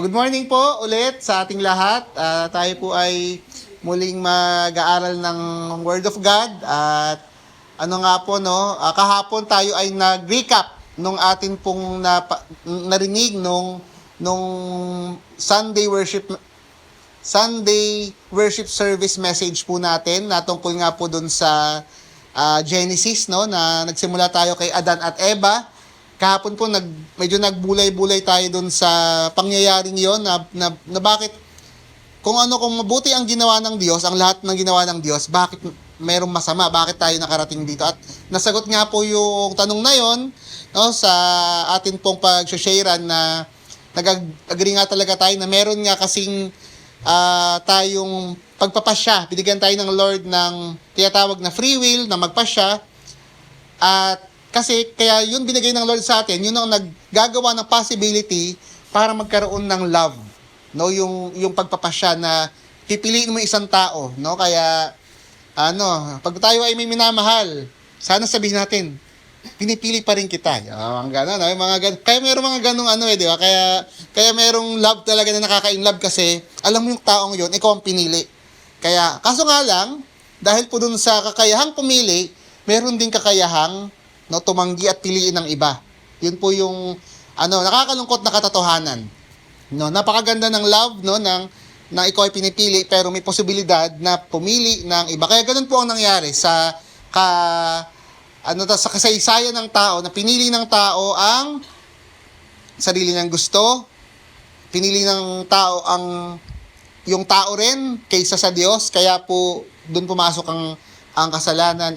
Good morning po ulit sa ating lahat. Tayo po ay muling mag-aaral ng Word of God at kahapon tayo ay nag-recap nung atin pong narinig nung Sunday worship service message po natin na tungkol nga po dun sa Genesis, no, na nagsimula tayo kay Adan at Eva. Kahapon po medyo nagbulay-bulay tayo doon sa pangyayaring 'yon na bakit kung mabuti ang ginawa ng Diyos, ang lahat ng ginawa ng Diyos, bakit mayroong masama? Bakit tayo nakarating dito? At nasagot nga po yung tanong na 'yon, no, sa atin pong pag-sharean na nag-agree nga talaga tayo na meron nga kasing tayong pagpapasya. Binigyan tayo ng Lord ng tinatawag na free will na magpasya. At kasi kaya yun binigay ng Lord sa atin, yun ang naggagawa ng possibility para magkaroon ng love, no, yung pagpapasya na pipiliin mo isang tao, no? Kaya pag tayo ay may minamahal, sana sabihin natin, pinipili pa rin kita. Ang gano'n, no? Mga ganun. Kaya merong mga ganung di ba? Kaya merong love talaga na nakaka-inlove kasi alam mo yung taong yun, ikaw ang pinili. Kaya kaso nga lang, dahil po dun sa kakayahang pumili, meron din kakayahang tumanggi at piliin ng iba. Yun po yung nakakalungkot na katotohanan. No, napakaganda ng love, no, ng ikaw ay pinipili pero may posibilidad na pumili ng iba. Kaya ganun po ang nangyari sa sa kasaysayan ng tao, na pinili ng tao ang sarili niyang gusto, pinili ng tao yung tao rin kaysa sa Diyos. Kaya po doon pumasok ang kasalanan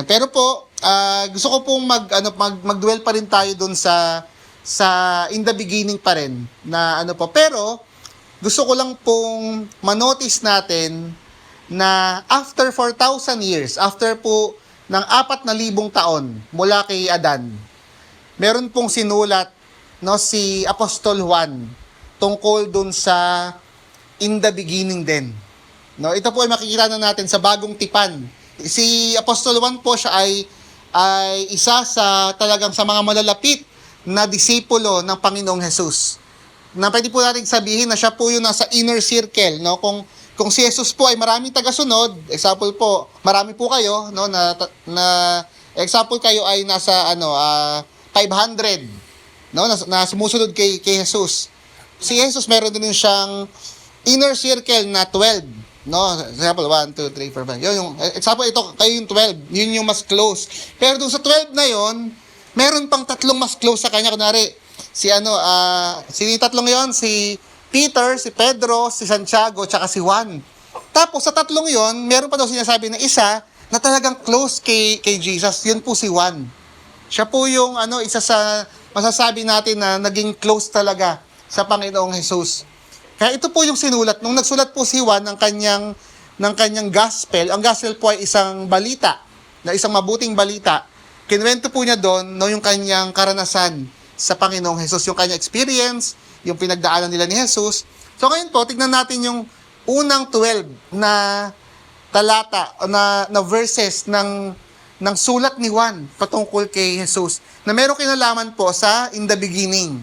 pero po gusto ko pong mag-dwell pa rin tayo doon sa in the beginning pa rin na pero gusto ko lang pong manotice natin na after 4,000 years, after po ng 4,000 taon mula kay Adan, meron pong sinulat, no, si Apostol Juan tungkol doon sa in the beginning din. No, ito po ay makikita na natin sa Bagong Tipan. Si Apostol Juan po, siya ay isa sa talagang sa mga malalapit na disipulo ng Panginoong Jesus. Na pwede po natin sabihin na siya po yung nasa inner circle, no? Kung si Jesus po ay maraming tagasunod, example po, marami po kayo, no, na example kayo ay nasa 500, no, na sumusunod kay Jesus. Si Jesus meron din siyang inner circle na 12. No, example 1, 2, 3, 4, 5. Yun yung example, ito kayo yung 12. Yun yung mas close. Pero dun sa 12 na yon, meron pang tatlong mas close sa kanya. Kunwari, sino yung tatlong yon? Si Peter, si Pedro, si Santiago, tsaka si Juan. Tapos sa tatlong yon, meron pa daw sinasabi na isa na talagang close kay Jesus. Yun po si Juan. Siya po yung isa sa masasabi natin na naging close talaga sa Panginoong Jesus. Kaya ito po yung sinulat. Nung nagsulat po si Juan ng kanyang gospel, ang gospel po ay isang balita, na isang mabuting balita. Kinuwento po niya doon yung kanyang karanasan sa Panginoong Jesus, yung kanyang experience, yung pinagdaanan nila ni Jesus. So ngayon po, tignan natin yung unang 12 na talata o na verses ng sulat ni Juan patungkol kay Jesus, na merong kinalaman po sa in the beginning.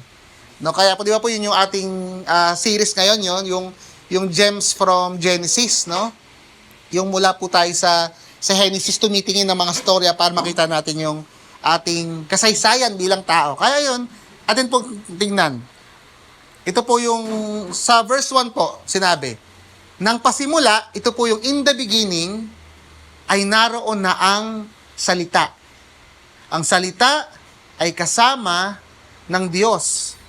No, kaya po di ba po yun yung ating series ngayon, yung Gems from Genesis, no? Yung mula po tayo sa Genesis, tumitingin ng mga storya para makita natin yung ating kasaysayan bilang tao. Kaya yun, atin po tingnan. Ito po yung sa verse 1 po, sinabi, nang pasimula, ito po yung in the beginning, ay naroon na ang salita. Ang salita ay kasama ng Diyos.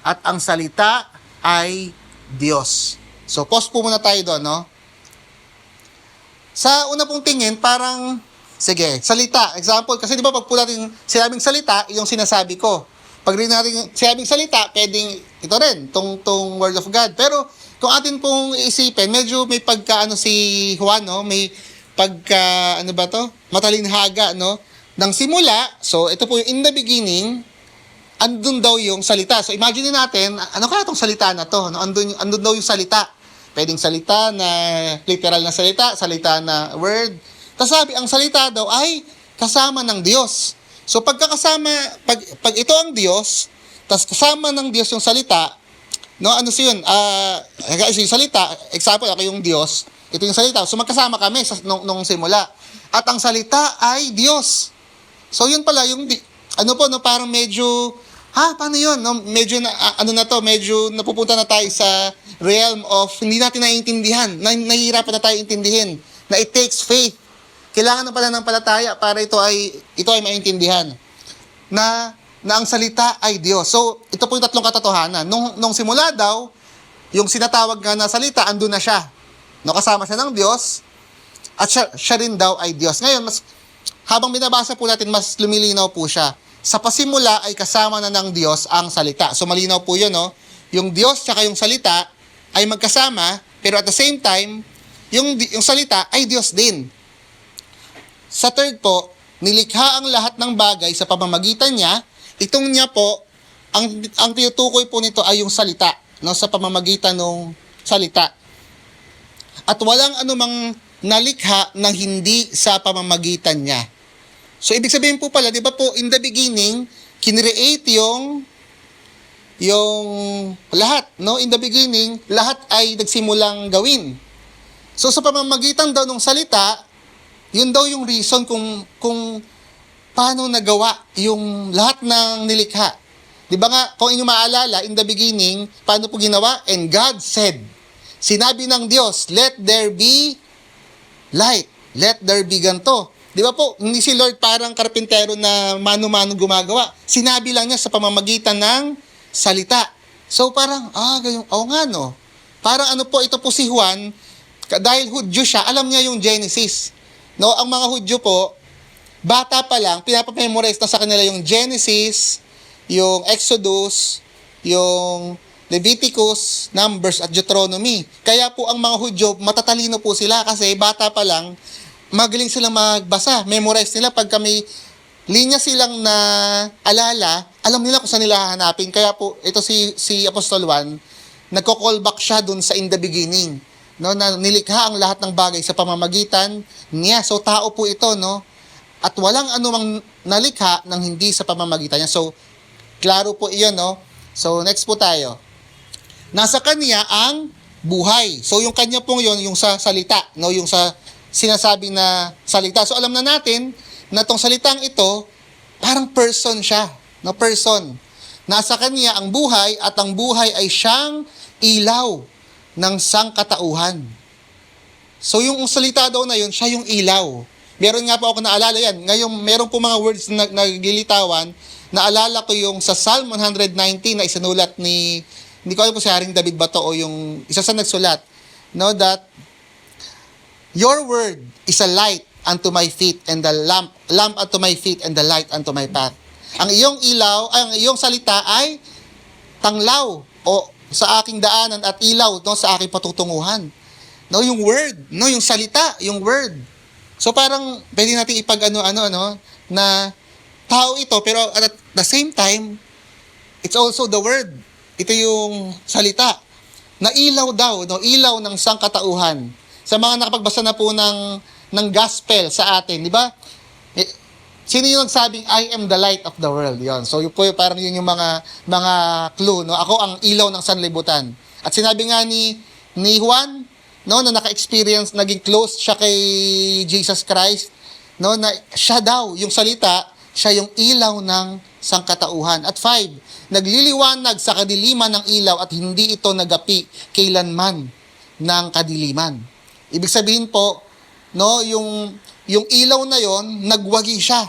At ang salita ay Diyos. So, pause po muna tayo doon, no? Sa una pong tingin, parang, sige, salita. Example, kasi di ba pag po natin sinabing salita, yung sinasabi ko. Pag rin natin sinabing salita, pwedeng ito rin, tong Word of God. Pero, kung atin pong isipin, medyo may si Juan, no? May matalinhaga, no? Nang simula, so ito po yung in the beginning, andun daw yung salita. So imagine natin, ano kaya itong salita na to? No? Andun daw yung salita. Pwedeng salita na literal na salita na word. Tapos sabi, ang salita daw ay kasama ng Diyos. So pag ito ang Diyos, tapos kasama ng Diyos yung salita, No, ano so yun? Guys, yung salita, example, ako yung Diyos, ito yung salita. So magkasama kami nung simula. At ang salita ay Diyos. So yun pala, yung, ano po, no, parang medyo, paano yun? No? Medyo, medyo napupunta na tayo sa realm of, hindi natin naiintindihan, nahihirapan na tayo intindihin, na it takes faith. Kailangan na pala ng palataya para ito ay maintindihan. Na ang salita ay Diyos. So, ito po yung tatlong katotohanan. Nung simula daw, yung sinatawag nga na salita, andun na siya. No, kasama siya ng Diyos, at siya rin daw ay Diyos. Ngayon, habang binabasa po natin, mas lumilinaw po siya. Sa pasimula ay kasama na ng Diyos ang salita. So, malinaw po yun, no? Yung Diyos tsaka yung salita ay magkasama, pero at the same time, yung salita ay Diyos din. Sa third po, nilikha ang lahat ng bagay sa pamamagitan niya. Itong niya po, ang tinutukoy po nito ay yung salita, no, sa pamamagitan ng salita. At walang anumang nalikha ng hindi sa pamamagitan niya. So, ibig sabihin po pala, di ba po, in the beginning, kinreate yung lahat, no? In the beginning, lahat ay nagsimulang gawin. So, sa pamamagitan daw ng salita, yun daw yung reason kung paano nagawa yung lahat ng nilikha. Di ba nga, kung inyo maalala, in the beginning, paano po ginawa? And God said, sinabi ng Diyos, let there be light. Let there be ganto. Di ba po, hindi si Lord parang karpintero na mano-mano gumagawa. Sinabi lang niya sa pamamagitan ng salita. So parang, ganyan, nga no. Parang ano po, ito po si Juan, dahil Hudyo siya, alam niya yung Genesis. No, ang mga Hudyo po, bata pa lang, pinapamemorize na sa kanila yung Genesis, yung Exodus, yung Leviticus, Numbers, at Deuteronomy. Kaya po ang mga Hudyo, matatalino po sila kasi bata pa lang, magaling silang magbasa. Memorize nila pag may linya silang na alala, alam nila kung saan nila hahanapin. Kaya po, ito si Apostol Juan, nagko-callback siya dun sa in the beginning. No, na nilikha ang lahat ng bagay sa pamamagitan niya. So, tao po ito, no? At walang anumang nalikha ng hindi sa pamamagitan niya. So, klaro po iyon, no? So, next po tayo. Nasa kanya ang buhay. So, yung kanya pong yun, yung sa salita, no? Yung sa sinasabi na salita. So, alam na natin na tong salitang ito, parang person siya, no? Person. Nasa kanya ang buhay at ang buhay ay siyang ilaw ng sangkatauhan. So, yung salita daw na yun, siya yung ilaw. Meron nga po ako naalala yan. Ngayon, meron po mga words na naglilitawan. Naalala ko yung sa Psalm 119 na isinulat hindi ko alam kung si Haring David ba to o yung isa sa nagsulat. No, that your word is a light unto my feet and the lamp unto my feet and the light unto my path. Ang iyong salita ay tanglaw o sa aking daanan at ilaw, no, sa aking patutunguhan. No, yung word, no, yung salita, yung word. So parang pwede natin na tao ito, pero at the same time, it's also the word. Ito yung salita. Na ilaw daw, no, ilaw ng sangkatauhan. Sa mga nakapagbasa na po ng gospel sa atin, di ba? Sino yung nagsabing, I am the light of the world? Yon. So parang yun yung mga clue, no? Ako ang ilaw ng sanlibutan. At sinabi nga ni Juan, no, na naka-experience, naging close siya kay Jesus Christ, no, na siya daw, yung salita, siya yung ilaw ng sangkatauhan. At 5, nagliliwanag sa kadiliman ng ilaw at hindi ito nagapi kailanman ng kadiliman. Ibig sabihin po, no, yung ilaw na yon, nagwagi siya.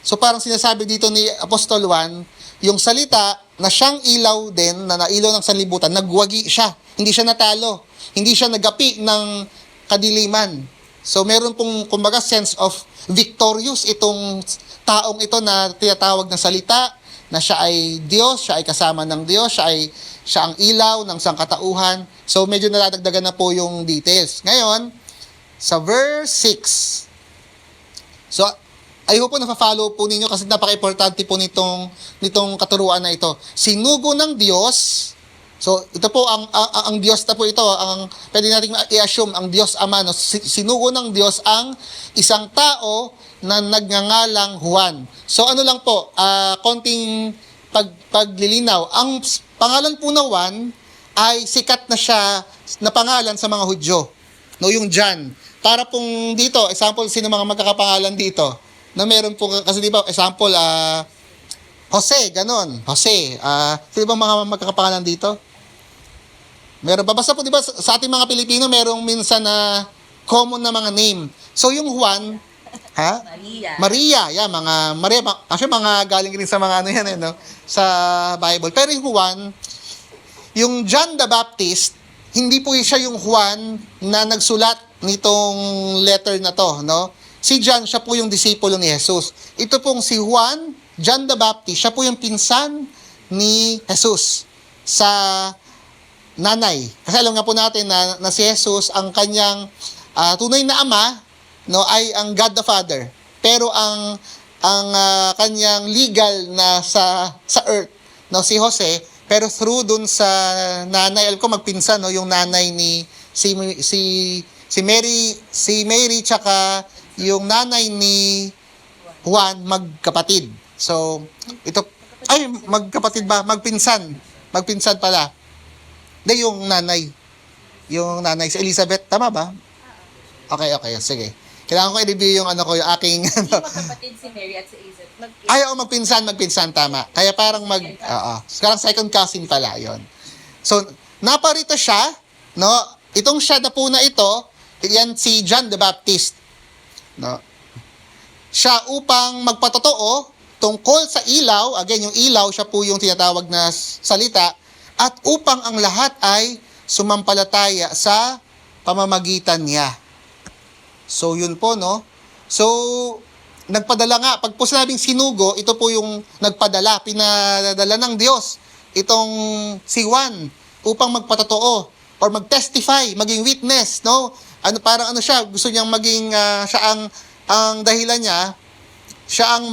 So parang sinasabi dito ni Apostol Juan, yung salita na siyang ilaw din, na ilaw ng sanlibutan, nagwagi siya. Hindi siya natalo. Hindi siya nagapi ng kadiliman. So, meron pong, kumbaga, sense of victorious itong taong ito na tinatawag ng salita, na siya ay Diyos, siya ay kasama ng Diyos, siya ang ilaw ng sangkatauhan. So, medyo naladagdagan na po yung details. Ngayon, sa verse 6. So, I hope po nafa-follow po ninyo kasi napaka-importante po nitong katuruan na ito. Sinugo ng Diyos. So, ito po, ang Diyos na po ito, pwede natin i-assume, ang Diyos Ama, no? Sinugo ng Diyos ang isang tao na nagngangalang Juan. So, ano lang po, konting paglilinaw. Ang pangalan po na Juan ay sikat na siya na pangalan sa mga Hudyo. No, yung John. Para pong dito, example, sino mga magkakapangalan dito? Na meron po, kasi di ba, example, Jose, ganon. Jose. Sino ba mga magkakapangalan dito? Meron ba? Basta po, di ba, sa ating mga Pilipino, merong minsan na common na mga name. So, yung Juan, Maria. Yeah, mga Maria. Actually, mga galing rin sa mga ano yan, no? Sa Bible. Pero yung Juan, yung John the Baptist, hindi po siya yung Juan na nagsulat nitong letter na to, no? Si John, siya po yung disipulo ni Jesus. Ito pong si Juan, John the Baptist, siya po yung pinsan ni Jesus sa nanay. Kasi alam nga po natin na si Jesus, ang kanyang tunay na ama, no, ay ang God the Father. Pero ang kanyang legal na sa earth, no, si Jose, pero through dun sa nanay, alam ko magpinsan, no, yung nanay ni si Mary tsaka yung nanay ni Juan, magkapatid. So, ito ay magkapatid ba? Magpinsan pala. Hindi, yung nanay si Elizabeth, tama ba? Okay, sige. Kailangan ko i-review yung yung aking Hindi magkapatid si Mary at si Elizabeth. Magpinsan, tama. Kaya parang parang second cousin pala, yon. So, naparito siya, no? Itong siya na po na ito, yan si John the Baptist, no? Siya upang magpatotoo tungkol sa ilaw, again, yung ilaw, siya po yung tinatawag na salita, at upang ang lahat ay sumampalataya sa pamamagitan niya. So, yun po, no? So, nagpadala nga. Pag po sinabing sinugo, ito po yung nagpadala, pinadala ng Diyos. Itong si Juan, upang magpatotoo or mag-testify, maging witness, no? Parang siya, gusto niyang maging, siya ang dahilan niya, siya ang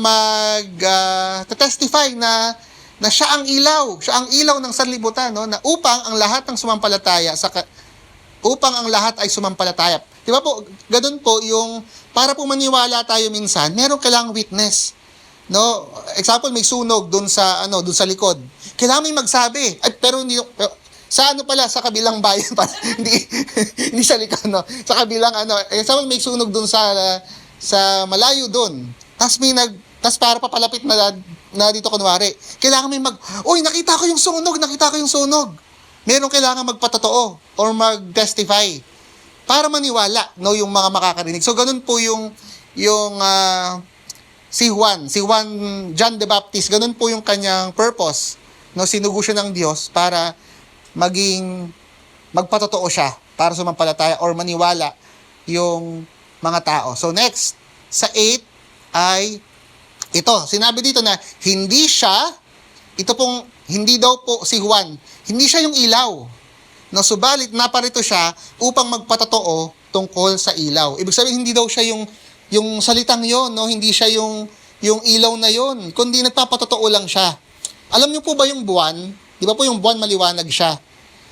testify na siya ang ilaw ng sanlibutan, no? Na upang ang lahat ng sumampalataya upang ang lahat ay sumampalataya. Di ba po, ganun po yung, para po maniwala tayo minsan, meron kailangang witness. No? Example, may sunog dun sa likod. Kailangan may magsabi. Pero sa sa kabilang bayan, hindi sa likod, no? Sa kabilang, example, may sunog dun sa malayo dun. Tas para papalapit na dito kunwari. Kailangan may nakita ko yung sunog. Meron kailangan magpatotoo or mag-testify para maniwala, no, yung mga makakarinig. So ganun po yung si Juan, John the Baptist, ganun po yung kanyang purpose, no, sinugo siya ng Diyos para magpatotoo siya, para sumampalataya or maniwala yung mga tao. So next, sa 8 ay ito, sinabi dito na hindi daw po si Juan, hindi siya yung ilaw. No, subalit naparito siya upang magpatotoo tungkol sa ilaw. Ibig sabihin, hindi daw siya yung salitang yon, no? Hindi siya yung ilaw na yon, kundi nagpapatotoo lang siya. Alam niyo po ba yung buwan? Di ba po yung buwan maliwanag siya?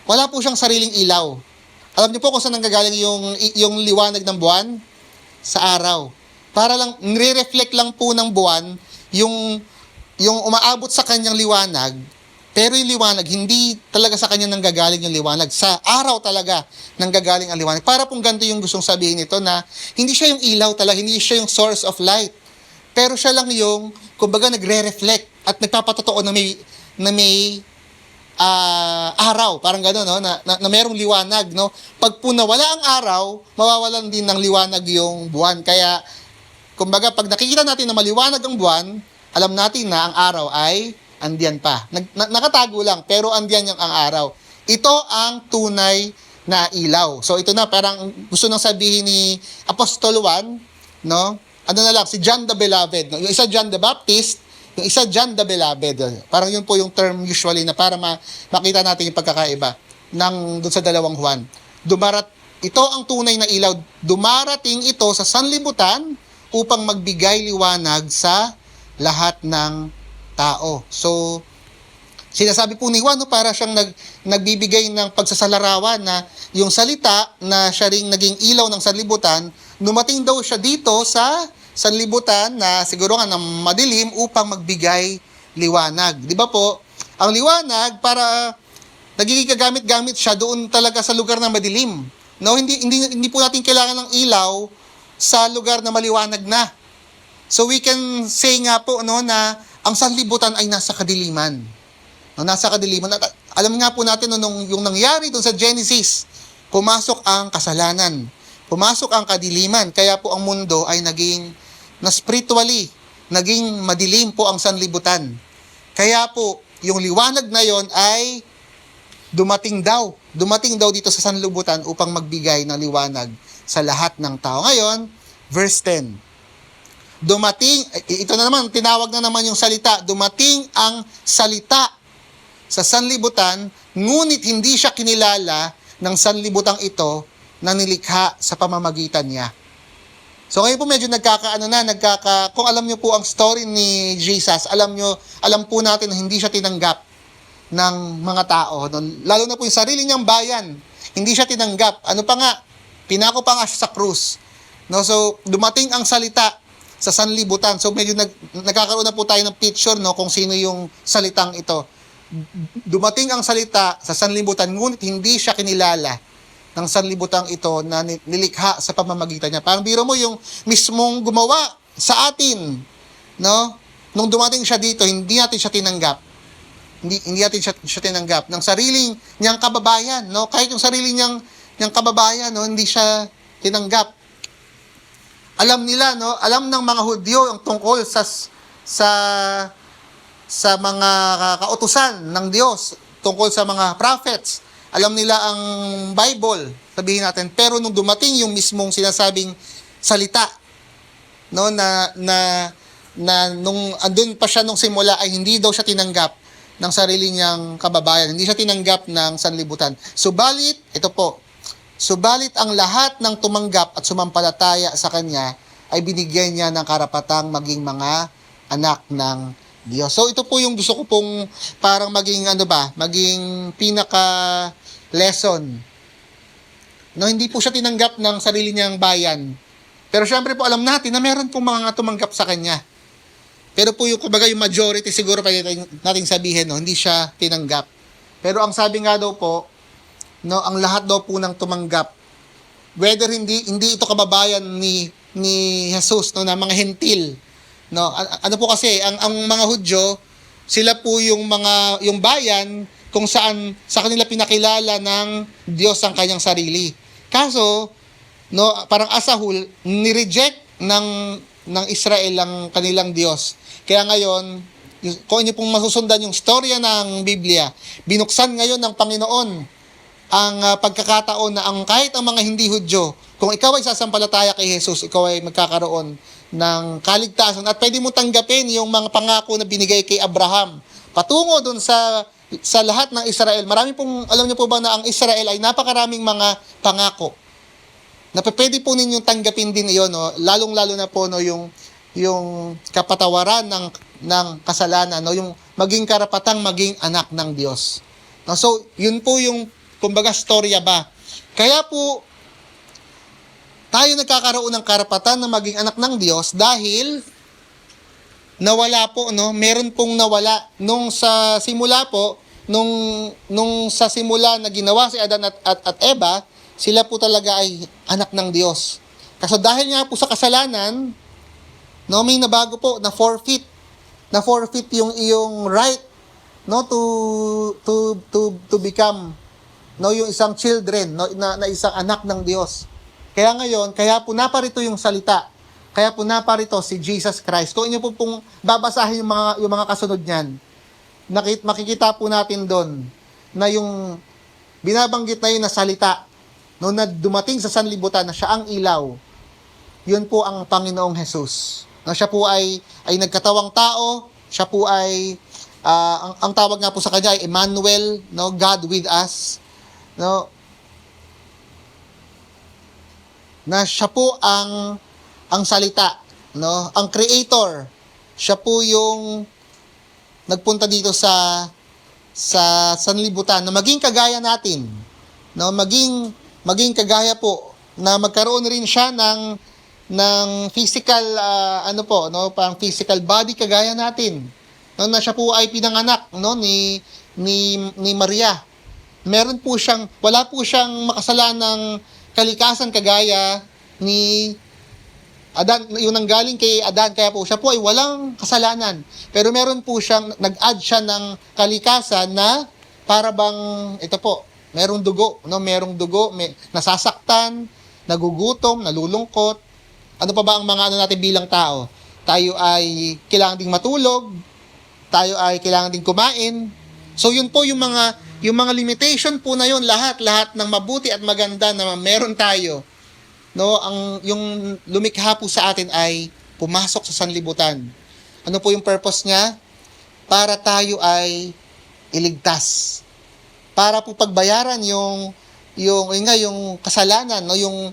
Wala po siyang sariling ilaw. Alam niyo po kung saan nanggagaling yung liwanag ng buwan? Sa araw. Para lang, nire-reflect lang po ng buwan yung umaabot sa kanyang liwanag, pero yung liwanag, hindi talaga sa kanya nanggagaling yung liwanag. Sa araw talaga nanggagaling ang liwanag. Para pong ganito yung gustong sabihin nito na hindi siya yung ilaw talaga, hindi siya yung source of light. Pero siya lang yung, kumbaga, nagre-reflect at nagpapatotoo na may araw. Parang gano'n, no? Na merong liwanag, no? Pag po nawala ang araw, mawawalan din ng liwanag yung buwan. Kaya, kumbaga, pag nakikita natin na maliwanag ang buwan, alam natin na ang araw ay andiyan pa. Nakatago lang, pero andiyan ang araw. Ito ang tunay na ilaw. So, ito na, parang gusto nang sabihin ni Apostol Juan, no? Si John the Beloved. No? Yung isa John the Baptist, yung isa John the Beloved. Parang yun po yung term usually na para makita natin yung pagkakaiba doon sa dalawang Juan. Ito ang tunay na ilaw. Dumarating ito sa sanlibutan upang magbigay liwanag sa lahat ng tao. So, sinasabi po ni Juan, no, para siyang nagbibigay ng pagsasalarawan na yung salita na siya ring naging ilaw ng sanlibutan, dumating daw siya dito sa sanlibutan na siguro nga na madilim upang magbigay liwanag. Di ba po? ang liwanag para nagiging kagamit-gamit siya doon talaga sa lugar na madilim. No, hindi po natin kailangan ng ilaw sa lugar na maliwanag na. So we can say nga po no na ang sanlibutan ay nasa kadiliman. No, nasa kadiliman. At alam nga po natin no, nung yung nangyari doon sa Genesis, pumasok ang kasalanan. Pumasok ang kadiliman. Kaya po ang mundo ay naging na spiritually, naging madilim po ang sanlibutan. Kaya po, yung liwanag na yon ay dumating daw dito sa sanlibutan upang magbigay ng liwanag sa lahat ng tao. Ngayon, verse 10. Dumating, ito na naman, tinawag na naman yung salita, dumating ang salita sa sanlibutan, ngunit hindi siya kinilala ng sanlibutang ito na nilikha sa pamamagitan niya. So ngayon po medyo kung alam niyo po ang story ni Jesus, alam po natin na hindi siya tinanggap ng mga tao. Lalo na po yung sarili niyang bayan, hindi siya tinanggap. Ano pa nga, pinako pa nga siya sa krus. No, so dumating ang salita sa sanlibutan. So medyo nagkakaroon na po tayo ng picture no kung sino yung salitang ito. Dumating ang salita sa sanlibutan, ngunit hindi siya kinilala ng sanlibutang ito na nilikha sa pamamagitan niya. Parang biro mo yung mismong gumawa sa atin, no? Nung dumating siya dito, hindi natin siya tinanggap. Hindi natin siya tinanggap ng sariling niyang kababayan, no? Kahit yung sarili niyang kababayan, no, hindi siya tinanggap. Alam nila, no? Alam ng mga Hudyo ang tungkol sa mga kautusan ng Diyos, tungkol sa mga prophets. Alam nila ang Bible, sabihin natin. Pero nung dumating yung mismong sinasabing salita, no, na nung andun pa siya nung simula ay hindi daw siya tinanggap ng sarili niyang kababayan. Hindi siya tinanggap ng sanlibutan. Subalit ang lahat ng tumanggap at sumampalataya sa kanya ay binigyan niya ng karapatang maging mga anak ng Diyos. So ito po yung gusto ko pong parang maging maging pinaka lesson. No, hindi po siya tinanggap ng sarili niyang bayan. Pero syempre po alam natin na meron pong mga tumanggap sa kanya. Pero po yung kumbaga yung majority siguro pwede nating sabihin no, hindi siya tinanggap. Pero ang sabi nga daw po, no, ang lahat daw po ng tumanggap, whether hindi ito kababayan ni Jesus no, na mga hentil. No, ano po kasi ang mga Hudyo, sila po yung bayan kung saan sa kanila pinakilala ng Diyos ang kanyang sarili. Kaso, no, parang as a whole, ni-reject ng Israel ang kanilang Diyos. Kaya ngayon, kung inyo pong masusundan yung storya ng Biblia, binuksan ngayon ng Panginoon ang pagkakataon na kahit ang mga hindi Hudyo, kung ikaw ay sasampalataya kay Jesus, ikaw ay magkakaroon ng kaligtasan at pwede mo tanggapin yung mga pangako na binigay kay Abraham patungo dun sa lahat ng Israel. Marami pong, alam niyo po ba na ang Israel ay napakaraming mga pangako na pwede po ninyong tanggapin din iyon, no? Lalong-lalo na po no, yung kapatawaran ng kasalanan, no? Yung maging karapatang maging anak ng Diyos. No? So, yun po yung kumbaga storya ba. Kaya po tayo nagkakaroon ng karapatan na maging anak ng Diyos dahil nawala po, no? Meron pong nawala nung sa simula po, nung sa simula na ginawa si Adan at Eva, sila po talaga ay anak ng Diyos. Kaso dahil nga po sa kasalanan, no, may nabago po na forfeit yung iyong right, no, to become, no, yung isang children, no, na isang anak ng Diyos. Kaya ngayon, kaya po naparito yung salita. Kaya po naparito si Jesus Christ. Kung inyo po pong babasahin yung mga kasunod niyan, makikita po natin doon na yung binabanggit na yun na salita, no, na dumating sa sanlibutan na siya ang ilaw, yun po ang Panginoong Jesus. No, siya po ay nagkatawang tao, siya po ay, ang tawag nga po sa kanya ay Emmanuel, no, God with us. No, na siya po ang salita, no? Ang creator. Siya po yung nagpunta dito sa sanlibutan na maging kagaya natin, no? Maging kagaya po na magkaroon rin siya ng physical no, parang physical body kagaya natin. no, na siya po ay pinanganak, no, ni Maria. Meron po siyang, wala po siyang makasalanang kalikasan kagaya ni Adan, yung nanggaling kay Adan, kaya po siya po ay walang kasalanan. Pero meron po siyang, nag-add siya ng kalikasan na para bang, ito po, merong dugo, no? Merong dugo, nasasaktan, nagugutom, nalulungkot. Ano pa ba ang mga ano natin bilang tao? Tayo ay kailangan ding matulog, tayo ay kailangan ding kumain. So yun po yung mga limitation po na yun, lahat ng mabuti at maganda na meron tayo. No, yung lumikha po sa atin ay pumasok sa sanlibutan. Ano po yung purpose niya? Para tayo ay iligtas. Para po pagbayaran yung kasalanan, no, yung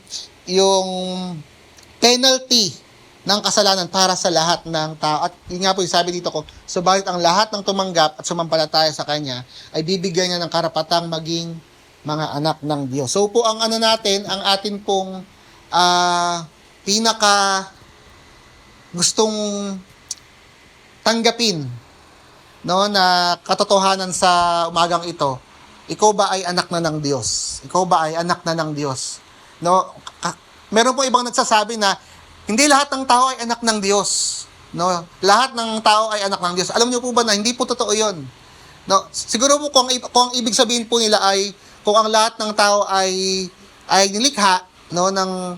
penalty ng kasalanan para sa lahat ng tao. At yun nga po yung sabi dito ko, subalit ang lahat ng tumanggap at sumampalataya sa Kanya ay bibigyan niya ng karapatang maging mga anak ng Diyos. So po ang ano natin, ang atin pong pinaka gustong tanggapin, no, na katotohanan sa umagang ito, ikaw ba ay anak na ng Diyos? Ikaw ba ay anak na ng Diyos? No, meron po ibang nagsasabi na hindi lahat ng tao ay anak ng Diyos. No, lahat ng tao ay anak ng Diyos. Alam niyo po ba na hindi po totoo 'yon? No, siguro po kung ang ibig sabihin po nila ay kung ang lahat ng tao ay nilikha, no, ng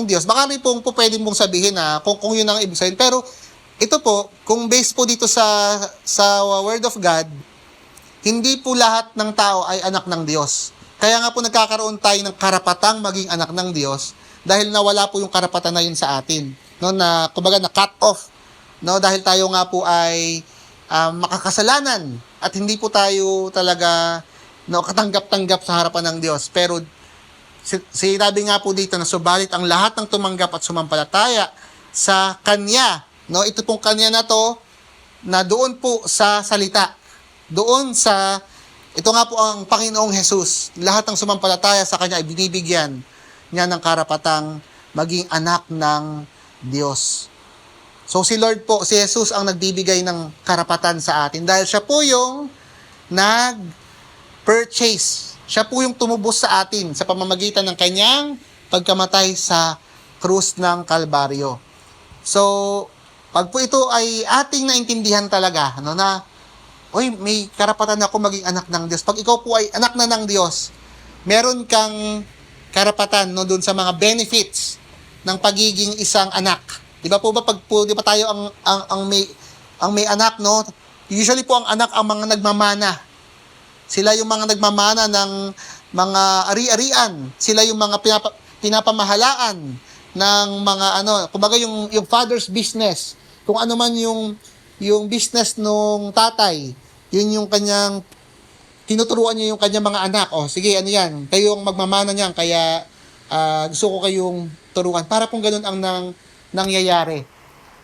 Diyos. Baka rin po pwede mong sabihin na kung yun ang ibig sabihin. Pero ito po, kung based po dito sa Word of God, hindi po lahat ng tao ay anak ng Diyos. Kaya nga po nagkakaroon tayo ng karapatang maging anak ng Diyos dahil nawala po yung karapatan na yun sa atin. No, na kumbaga na cut off. No, dahil tayo nga po ay makakasalanan at hindi po tayo talaga, no, katanggap-tanggap sa harapan ng Diyos. Pero sinabi nga po dito na subalit ang lahat ng tumanggap at sumampalataya sa Kanya, no, ito pong Kanya na to, na doon po sa salita, doon sa, ito nga po ang Panginoong Jesus, lahat ng sumampalataya sa Kanya ay binibigyan niya ng karapatang maging anak ng Diyos. So si Lord po, si Jesus ang nagbibigay ng karapatan sa atin dahil siya po yung nag-purchase. Siya po yung tumubos sa atin sa pamamagitan ng kanyang pagkamatay sa krus ng Kalbaryo. So, pag po ito ay ating naintindihan talaga, ano, na, may karapatan ako maging anak ng Diyos. Pag ikaw po ay anak na ng Diyos, meron kang karapatan, no, dun sa mga benefits ng pagiging isang anak. Di ba po ba, di ba tayo ang may anak, no? Usually po ang anak ang mga nagmamana. Sila yung mga nagmamana ng mga ari-arian. Sila yung mga pinapamahalaan ng mga kumbaga yung father's business. Kung ano man yung business nung tatay, yun yung kanyang tinuturuan niya yung kanyang mga anak. O sige, ano yan? Kayo ang magmamana niyan, kaya gusto ko kayong turuan. Para pong ganun ang nangyayari.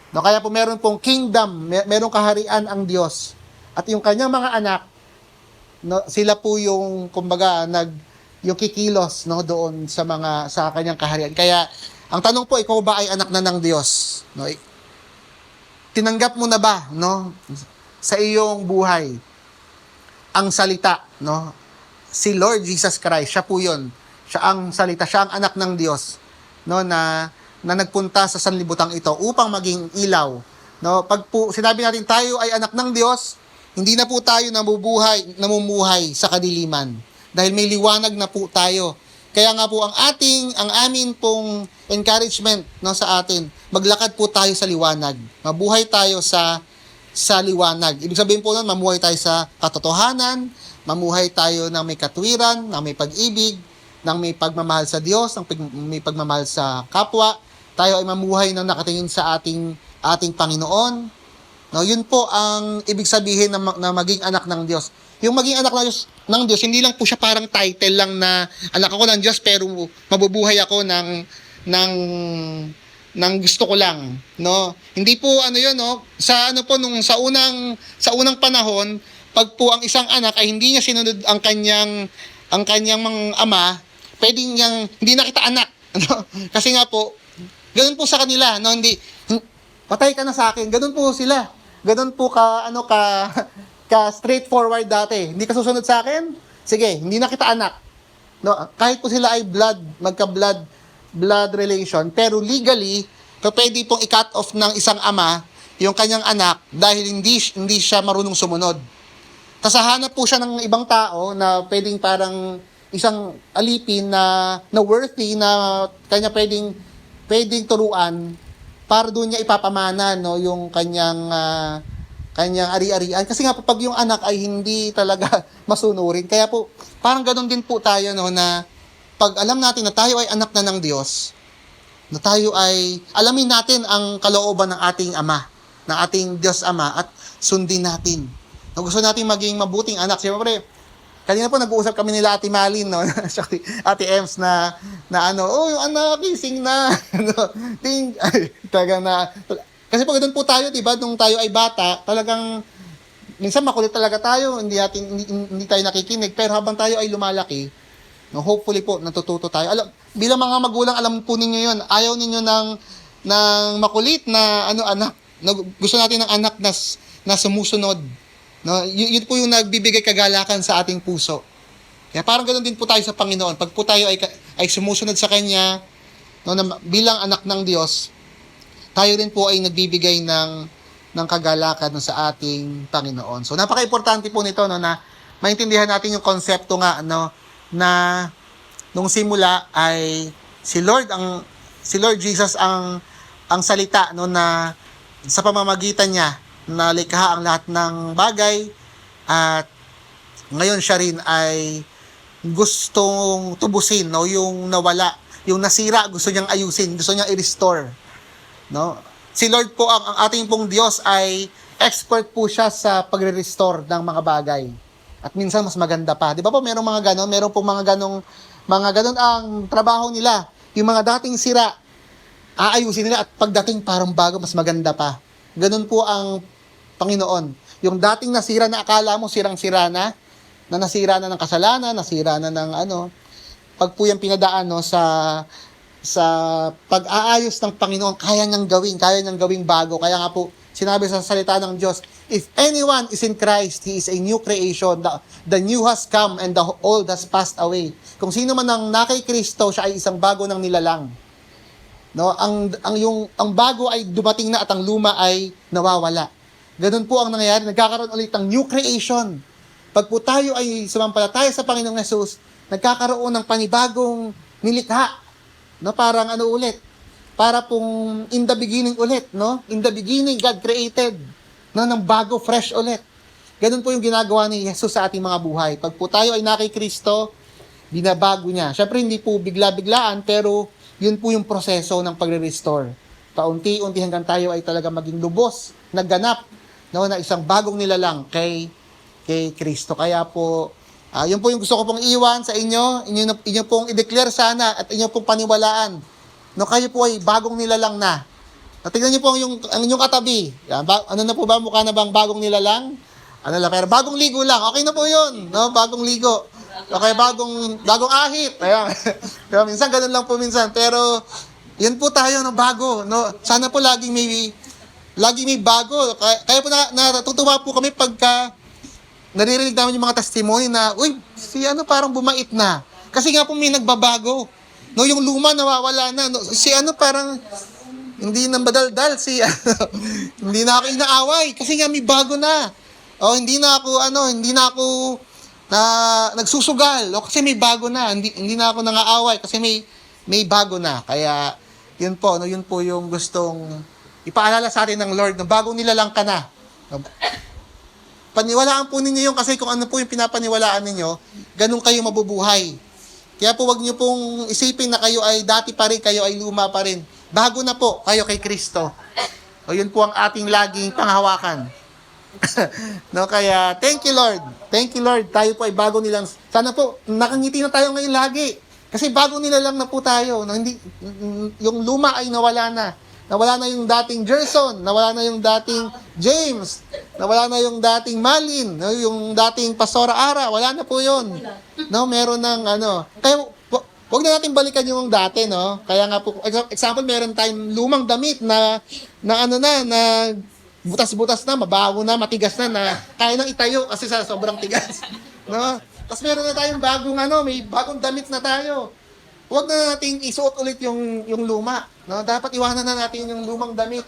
No, kaya po meron pong kingdom, merong kaharian ang Diyos. At yung kanyang mga anak, no, sila po yung kumbaga yung kikilos, no, doon sa kanyang kaharian. Kaya ang tanong po, ikaw ba ay anak na ng Diyos? No, tinanggap mo na ba, no, sa iyong buhay ang salita, no? Si Lord Jesus Christ, siya po 'yon. Siya ang salita, siya ang anak ng Diyos, no, na nagpunta sa sanlibutan ito upang maging ilaw, no? Pag po sinabi natin tayo ay anak ng Diyos, hindi na po tayo namumuhay sa kadiliman dahil may liwanag na po tayo. Kaya nga po ang amin pong encouragement, no, sa atin, maglakad po tayo sa liwanag. Mabuhay tayo sa liwanag. Ibig sabihin po nun, mamuhay tayo sa katotohanan, mamuhay tayo ng may katwiran, ng may pag-ibig, ng may pagmamahal sa Diyos, ng may pagmamahal sa kapwa. Tayo ay mamuhay ng nakatingin sa ating Panginoon. No, yun po ang ibig sabihin na maging anak ng Diyos. Yung maging anak ng Diyos, hindi lang po siya parang title lang na anak ako ng Diyos pero mabubuhay ako ng gusto ko lang, no? Hindi po yun, no? Sa unang panahon, pag po ang isang anak ay hindi niya sinunod ang kanyang mga ama, pwedeng hindi na kita anak, no? Kasi nga po, ganun po sa kanila, no? Patay ka na sa akin, ganun po sila. ganun po ka straightforward dati. Hindi ka susunod sa akin? Sige, hindi na kita anak. No, kahit po sila ay blood relation, pero legally, pwede pong i-cut off ng isang ama yung kanyang anak dahil hindi siya marunong sumunod. Tas hahanap po siya ng ibang tao na pwedeng parang isang alipin na worthy na kanya pwedeng turuan para doon niya ipapamana no yung kanyang ari-arian. Kasi nga po pag yung anak ay hindi talaga masunurin. Kaya po parang ganoon din po tayo no na pag alam natin na tayo ay anak na ng Diyos, na tayo ay alamin natin ang kalooban ng ating Ama, ng ating Diyos Ama at sundin natin. Na gusto natin maging mabuting anak. Siyempre, kanina po nag-uusap kami nila Ate Malin, no? Ate Ems na yung anak, gising na. Talagang na, kasi pag doon po tayo, diba, nung tayo ay bata, talagang, minsan makulit talaga tayo, hindi tayo nakikinig, pero habang tayo ay lumalaki, no, hopefully po, natututo tayo. Bilang mga magulang, alam po ninyo yun, ayaw ninyo ng makulit na anak. Gusto natin ng anak na sumusunod. No, yun po yung nagbibigay kagalakan sa ating puso. Kaya parang ganoon din po tayo sa Panginoon. Pag po tayo ay sumusunod sa Kanya, no, bilang anak ng Diyos, tayo rin po ay nagbibigay ng kagalakan sa ating Panginoon. So napaka-importante po nito no, na maintindihan natin yung konsepto nga no, na nung simula ay si Lord Jesus ang salita no, na sa pamamagitan niya nalikha ang lahat ng bagay at ngayon siya rin ay gustong tubusin no yung nawala, yung nasira gusto niyang ayusin, gusto niyang i-restore no. Si Lord po ang ating pong Diyos ay expert po siya sa pagre-restore ng mga bagay. At minsan mas maganda pa. Di ba po merong mga ganon, meron pong mga ganon ang trabaho nila. Yung mga dating sira aayusin nila at pagdating parang bago mas maganda pa. Ganon po ang Panginoon. Yung dating nasira na akala mo sirang-sira na nasira na ng kasalanan, nasira na ng pag po yung pinadaan no, sa pag-aayos ng Panginoon, kaya niyang gawing bago. Kaya nga po, sinabi sa salita ng Diyos, if anyone is in Christ, he is a new creation. The new has come and the old has passed away. Kung sino man ang nakay Kristo, siya ay isang bago ng nilalang. No, ang bago ay dumating na at ang luma ay nawawala. Ganun po ang nangyayari, nagkakaroon ulit ng new creation. Pag po tayo ay sumampalataya sa Panginoong Hesus, nagkakaroon ng panibagong nilikha. No, parang ulit. Para pong in the beginning ulit, no? In the beginning God created, no, ng bago, fresh ulit. Ganun po yung ginagawa ni Jesus sa ating mga buhay. Pag po tayo ay nakay Kristo, binabago niya. Syempre hindi po bigla-biglaan, pero yun po yung proseso ng pagre-restore. Paunti-unti hanggang tayo ay talaga maging lubos, nagganap, no, na isang bagong nilalang kay Kristo. Kaya po, yun po yung gusto ko pong iwan sa inyo, inyo pong i-declare sana at inyo pong paniwalaan. No, kayo po ay bagong nilalang na. Tingnan niyo po ang inyong katabi. Yan, ano na po ba, mukha na bang bagong nilalang? Pero bagong ligo lang. Okay na po yun. No, bagong ligo. Okay, bagong ahit. Ayan. Pero minsan ganun lang po minsan. Pero yan po tayo no, bago, no. Sana po laging may bago. Kaya po natutuwa po kami pagka naririnig namin yung mga testimony na, uy, si parang bumait na. Kasi nga po may nagbabago. No, yung luma nawawala na. No, si parang hindi na badaldal. Hindi na ako inaaway. Kasi nga may bago na. Hindi na ako nagsusugal. Kasi may bago na. Hindi na ako nangaaway. Kasi may bago na. Kaya, yun po yung gustong ipaalala sa atin ng Lord na bagong nilalang ka na. Paniwalaan po ninyo yun kasi kung ano po yung pinapaniwalaan ninyo, ganun kayo mabubuhay. Kaya po wag niyo pong isipin na kayo ay dati pa rin, kayo ay luma pa rin. Bago na po kayo kay Kristo. Yun po ang ating laging panghawakan. No, kaya thank you Lord. Thank you Lord. Tayo po ay bago nilang. Sana po nakangiti na tayo ngayon lagi. Kasi bago nilalang na po tayo. No, hindi yung luma ay nawala na. Nawala na yung dating Gerson, nawala na yung dating James, nawala na yung dating Malin, no, yung dating Pastora Ara, wala na po yun. No, meron ng Kaya wag na natin balikan yung dati, no? Kaya nga po example, meron tayong lumang damit na butas-butas na, mabaho na, matigas na kaya nang itayo kasi sa sobrang tigas. No? Tapos meron na tayong bagong may bagong damit na tayo. Huwag na natin isuot ulit yung luma. No? Dapat iwanan na natin yung lumang damit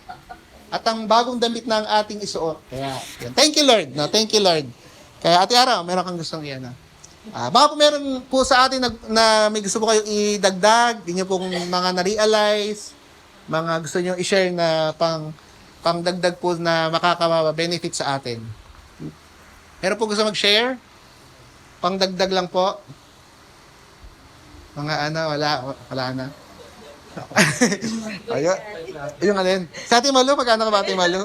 at ang bagong damit na ang ating isuot. Kaya, yan. Thank you, Lord. No? Thank you, Lord. Kaya, Ate Ara, meron kang gustong iyan. Baka po meron po sa atin na may gusto po kayo idagdag, inyo pong mga na-realize, mga gusto nyo i-share na pangdagdag po na makaka-benefit sa atin. Meron po gusto mag-share? Pangdagdag lang po. Mga wala na. Ayun. Yung alin. Sa Ate Malu, magkano ka ba Ate Malu?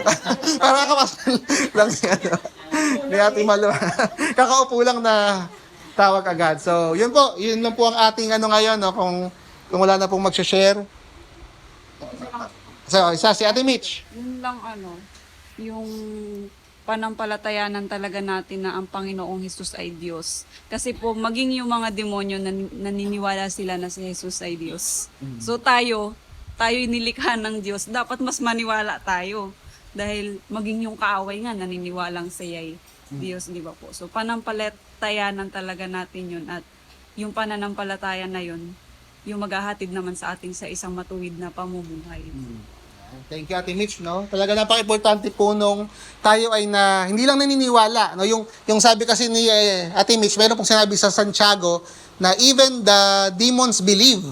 Para kapasal lang si ni Ate Malu. Kakaupo lang na tawag agad. So, yun po. Yun lang po ang ating ngayon, no? Kung wala na pong mag-share. So, isa si Ate Mitch. Yun lang yung panampalatayanan talaga natin na ang Panginoong Hesus ay Diyos. Kasi po, maging yung mga demonyo naniniwala sila na si Hesus ay Diyos. So tayo nilikha ng Diyos, dapat mas maniwala tayo. Dahil maging yung kaaway nga, naniniwalang siya ay Diyos, di ba po? So panampalatayanan talaga natin yun at yung pananampalataya na yun, yung maghahatid naman sa ating sa isang matuwid na pamumuhay. Thank you, Ate Mitch, no? Talaga napaka-importante po nung tayo ay hindi lang naniniwala, no? Yung sabi kasi ni Ate Mitch, meron pong sinabi sa Santiago na even the demons believe,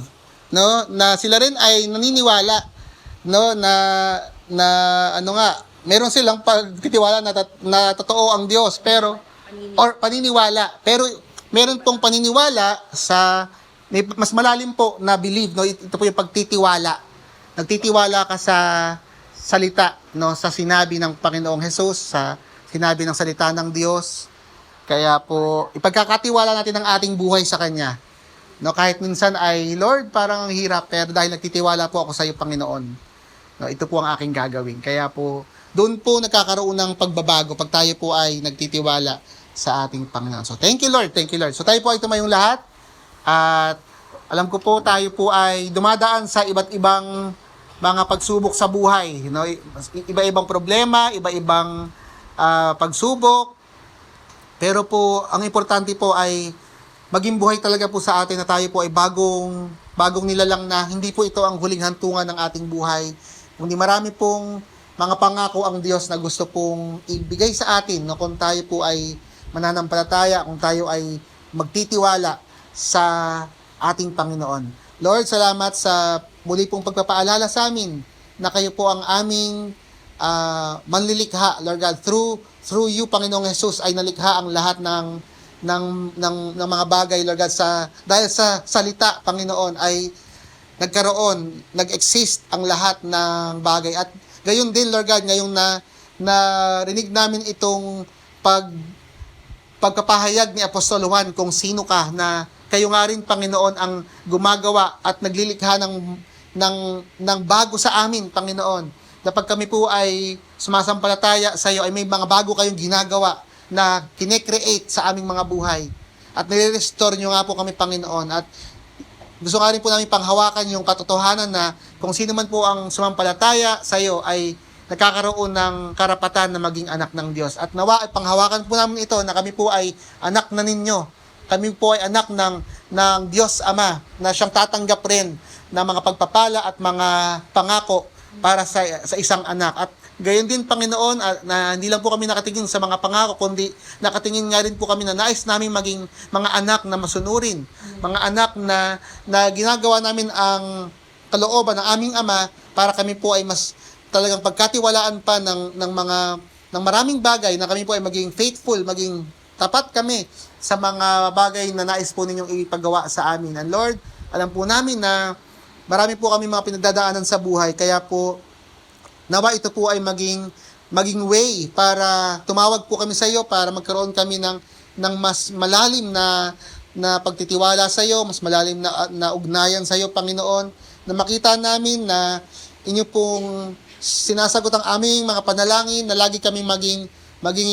no? Na sila rin ay naniniwala, no? Na meron silang pagtitiwala na totoo ang Diyos, pero or paniniwala, pero meron pong paniniwala sa mas malalim po na believe, no? Ito po yung pagtitiwala. Nagtitiwala ka sa salita, no, sa sinabi ng Panginoong Hesus, sa sinabi ng salita ng Diyos. Kaya po ipagkakatiwala natin ang ating buhay sa Kanya. No, kahit minsan ay Lord, parang ang hirap, pero dahil nagtitiwala po ako sa iyo, Panginoon. No, ito po ang aking gagawin. Kaya po doon po nagkakaroon ng pagbabago pag tayo po ay nagtitiwala sa ating Panginoon. So thank you, Lord. Thank you, Lord. So tayo po ay tumayong lahat at alam ko po tayo po ay dumadaan sa iba't ibang mga pagsubok sa buhay, no? Iba-ibang problema, iba-ibang pagsubok. Pero po, ang importante po ay maging buhay talaga po sa atin na tayo po ay bagong nilalang na hindi po ito ang huling hantungan ng ating buhay. Kundi marami pong mga pangako ang Diyos na gusto pong ibigay sa atin, no? Kung tayo po ay mananampalataya, kung tayo ay magtitiwala sa ating Panginoon. Lord, salamat sa muli pong pagpapaalala sa amin na kayo po ang aming manlilikha, Lord God. Through you, Panginoong Hesus, ay nalikha ang lahat ng mga bagay, Lord God. Dahil sa salita, Panginoon, ay nag-exist ang lahat ng bagay. At gayon din, Lord God, ngayong narinig namin itong pagpapahayag ni Apostol Juan kung sino ka, na kayo nga rin, Panginoon, ang gumagawa at naglilikha ng bago sa amin, Panginoon. Kapag kami po ay sumasampalataya sa iyo, ay may mga bago kayong ginagawa na kine-create sa aming mga buhay. At nire-restore nyo nga po kami, Panginoon. At gusto nga rin po namin panghawakan yung katotohanan na kung sino man po ang sumampalataya sa iyo ay nagkakaroon ng karapatan na maging anak ng Diyos. At nawa, panghawakan po namin ito na kami po ay anak na ninyo. Kami po ay anak ng Diyos Ama na siyang tatanggap rin ng mga pagpapala at mga pangako para sa isang anak. At gayon din, Panginoon, na hindi lang po kami nakatingin sa mga pangako, kundi nakatingin nga rin po kami na nais namin maging mga anak na masunurin. Mga anak na ginagawa namin ang kalooban ng aming Ama para kami po ay mas talagang pagkatiwalaan pa ng maraming bagay, na kami po ay maging faithful, maging tapat kami sa mga bagay na nais po ninyong ipagawa sa amin. And Lord, alam po namin na marami po kami mga pinagdadaanan sa buhay, kaya po nawa ito po ay maging way para tumawag po kami sa iyo, para magkaroon kami ng mas malalim na pagtitiwala sa iyo, mas malalim na ugnayan sa iyo, Panginoon, na makita namin na inyo pong sinasagot ang aming mga panalangin, na lagi kami maging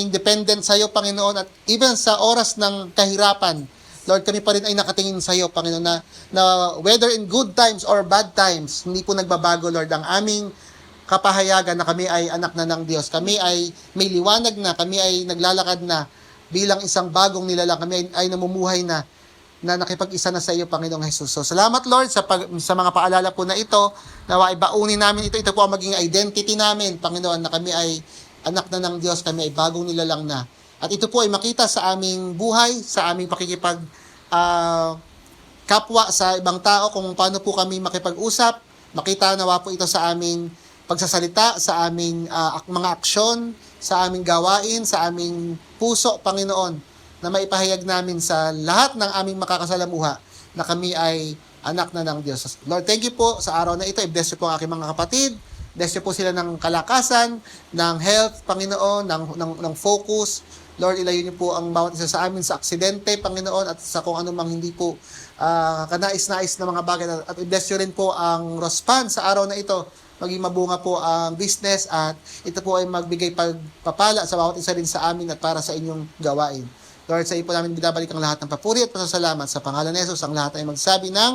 independent sa iyo, Panginoon, at even sa oras ng kahirapan, Lord, kami pa rin ay nakatingin sa iyo, Panginoon, na whether in good times or bad times, hindi po nagbabago, Lord, ang aming kapahayagan na kami ay anak na ng Diyos. Kami ay may liwanag na, kami ay naglalakad na bilang isang bagong nilalang. Kami ay namumuhay na nakipag-isa na sa iyo, Panginoong Jesus. So, salamat, Lord, sa mga paalala po na ito. Nawa, ibaunin namin ito. Ito po ang maging identity namin, Panginoon, na kami ay anak na ng Diyos, kami ay bagong nilalang na. At ito po ay makita sa aming buhay, sa aming pakikipag kapwa sa ibang tao, kung paano po kami makipag-usap. Makita nawa po ito sa aming pagsasalita, sa aming mga aksyon, sa aming gawain, sa aming puso, Panginoon, na maipahayag namin sa lahat ng aming makakasalamuha na kami ay anak na ng Diyos. Lord, thank you po sa araw na ito. I-bless you po ang aking mga kapatid. Bless you po sila ng kalakasan, ng health, Panginoon, ng focus. Lord, ilayo niyo po ang bawat isa sa amin sa aksidente, Panginoon, at sa kung ano mang hindi po kanais-nais na mga bagay. At i-bless you rin po ang Rospan sa araw na ito. Maging mabunga po ang business at ito po ay magbigay pagpapala sa bawat isa rin sa amin at para sa inyong gawain. Lord, sa iyo po namin binabalik ang lahat ng papuri at pasasalamat. Sa pangalan ni Jesus, ang lahat ay magsabi ng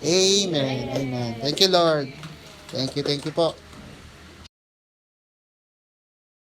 Amen. Amen. Thank you, Lord. Thank you po.